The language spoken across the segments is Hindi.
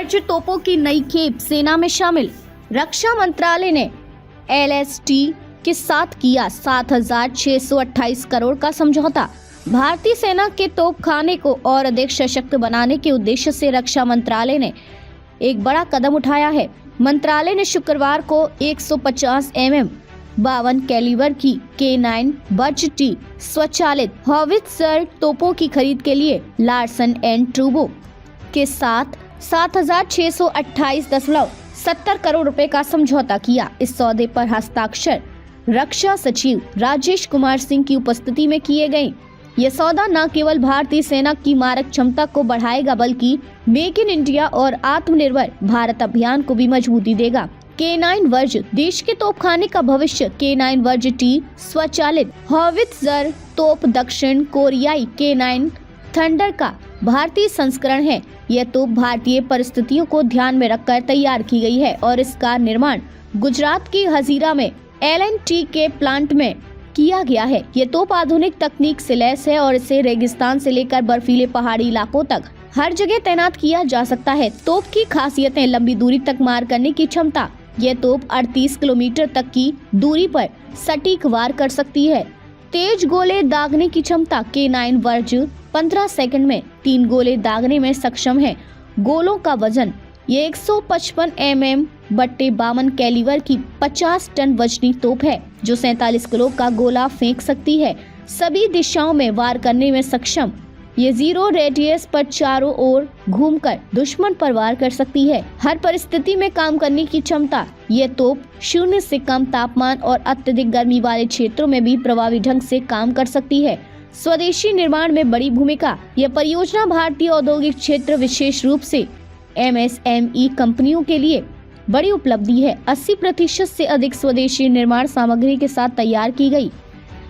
वर्ज तोपों की नई खेप सेना में शामिल। रक्षा मंत्रालय ने LST के साथ किया 7,628 करोड़ का समझौता। भारतीय सेना के तोपखाने को और अधिक सशक्त बनाने के उद्देश्य से रक्षा मंत्रालय ने एक बड़ा कदम उठाया है। मंत्रालय ने शुक्रवार को 150 mm 52 कैलिबर की K9 वर्ज T स्वचालित हॉवित्जर तोपों की खरीद के लिए लार्सन एंड ट्रूबो के साथ 7,628.70 करोड़ रुपए का समझौता किया। इस सौदे पर हस्ताक्षर रक्षा सचिव राजेश कुमार सिंह की उपस्थिति में किए गए। यह सौदा न केवल भारतीय सेना की मारक क्षमता को बढ़ाएगा बल्कि मेक इन इंडिया और आत्मनिर्भर भारत अभियान को भी मजबूती देगा। K9 वर्ज देश के तोपखाने का भविष्य। K9 वर्ज T स्वचालित हॉवित्जर तोप दक्षिण कोरियाई K9 थंडर का भारतीय संस्करण है। यह तोप भारतीय परिस्थितियों को ध्यान में रखकर तैयार की गई है और इसका निर्माण गुजरात की हजीरा में L&T के प्लांट में किया गया है। ये तोप आधुनिक तकनीक से लैस है और इसे रेगिस्तान से लेकर बर्फीले पहाड़ी इलाकों तक हर जगह तैनात किया जा सकता है। तोप की खासियतें: लंबी दूरी तक मार करने की क्षमता। यह तोप 38 किलोमीटर तक की दूरी पर सटीक वार कर सकती है। तेज गोले दागने की क्षमता। K9 वर्ज 15 सेकंड में 3 गोले दागने में सक्षम है। गोलों का वजन: ये 155 mm बट्टे 52 कैलिबर की 50 टन वजनी तोप है जो 47 किलो का गोला फेंक सकती है। सभी दिशाओं में वार करने में सक्षम, ये 0 रेडियस पर चारों ओर घूमकर दुश्मन पर वार कर सकती है। हर परिस्थिति में काम करने की क्षमता। ये तोप 0 से कम तापमान और अत्यधिक गर्मी वाले क्षेत्रों में भी प्रभावी ढंग से काम कर सकती है। स्वदेशी निर्माण में बड़ी भूमिका। यह परियोजना भारतीय औद्योगिक क्षेत्र, विशेष रूप से MSME कंपनियों के लिए बड़ी उपलब्धि है। 80% से अधिक स्वदेशी निर्माण सामग्री के साथ तैयार की गई।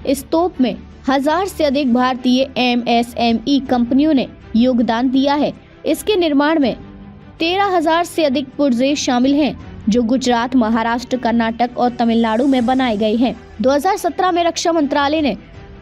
इस तोप में 1000 से अधिक भारतीय MSME कंपनियों ने योगदान दिया है। इसके निर्माण में 13,000 से अधिक पुर्जे शामिल हैं जो गुजरात, महाराष्ट्र, कर्नाटक और तमिलनाडु में बनाए गए हैं। 2017 में रक्षा मंत्रालय ने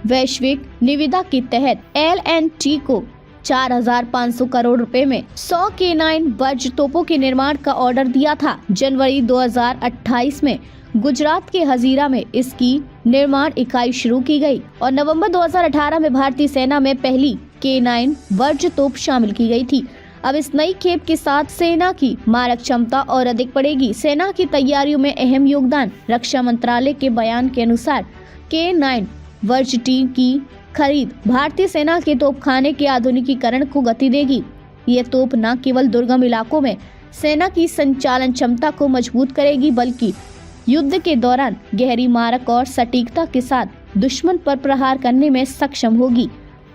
वैश्विक निविदा के तहत L&T को 4,500 करोड़ रुपए में 100 K9 वर्ज तोपों के निर्माण का ऑर्डर दिया था। जनवरी 2028 में गुजरात के हजीरा में इसकी निर्माण इकाई शुरू की गई और नवंबर 2018 में भारतीय सेना में पहली K9 वर्ज तोप शामिल की गई थी। अब इस नई खेप के साथ सेना की मारक क्षमता और अधिक बढ़ेगी। सेना की तैयारियों में अहम योगदान। रक्षा मंत्रालय के बयान के अनुसार K9 वर्ज T की खरीद भारतीय सेना के तोपखाने के आधुनिकीकरण को गति देगी। ये तोप न केवल दुर्गम इलाकों में सेना की संचालन क्षमता को मजबूत करेगी बल्कि युद्ध के दौरान गहरी मारक और सटीकता के साथ दुश्मन पर प्रहार करने में सक्षम होगी।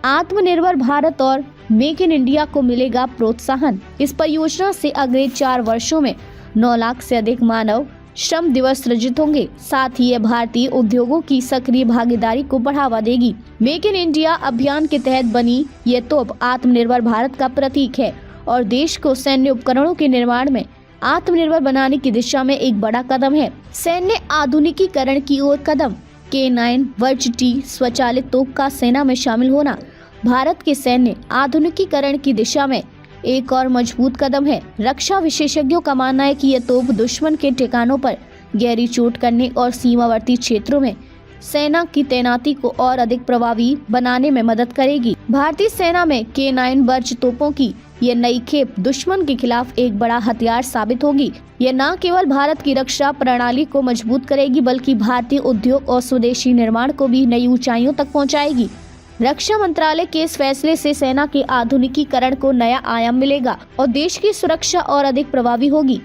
आत्मनिर्भर भारत और मेक इन इंडिया को मिलेगा प्रोत्साहन। इस परियोजना से अगले 4 वर्षों में 9 लाख से अधिक मानव श्रम दिवस सृजित होंगे। साथ ही यह भारतीय उद्योगों की सक्रिय भागीदारी को बढ़ावा देगी। मेक इन इंडिया अभियान के तहत बनी ये तोप आत्मनिर्भर भारत का प्रतीक है और देश को सैन्य उपकरणों के निर्माण में आत्मनिर्भर बनाने की दिशा में एक बड़ा कदम है। सैन्य आधुनिकीकरण की ओर कदम। K9 वर्ज T स्वचालित तोप का सेना में शामिल होना भारत के सैन्य आधुनिकीकरण की दिशा में एक और मजबूत कदम है। रक्षा विशेषज्ञों का मानना है कि यह तोप दुश्मन के ठिकानों पर गहरी चोट करने और सीमावर्ती क्षेत्रों में सेना की तैनाती को और अधिक प्रभावी बनाने में मदद करेगी। भारतीय सेना में K9 वर्ज तोपों की ये नई खेप दुश्मन के खिलाफ एक बड़ा हथियार साबित होगी। यह न केवल भारत की रक्षा प्रणाली को मजबूत करेगी बल्कि भारतीय उद्योग और स्वदेशी निर्माण को भी नई ऊंचाइयों तक पहुंचाएगी। रक्षा मंत्रालय के इस फैसले से सेना के आधुनिकीकरण को नया आयाम मिलेगा और देश की सुरक्षा और अधिक प्रभावी होगी।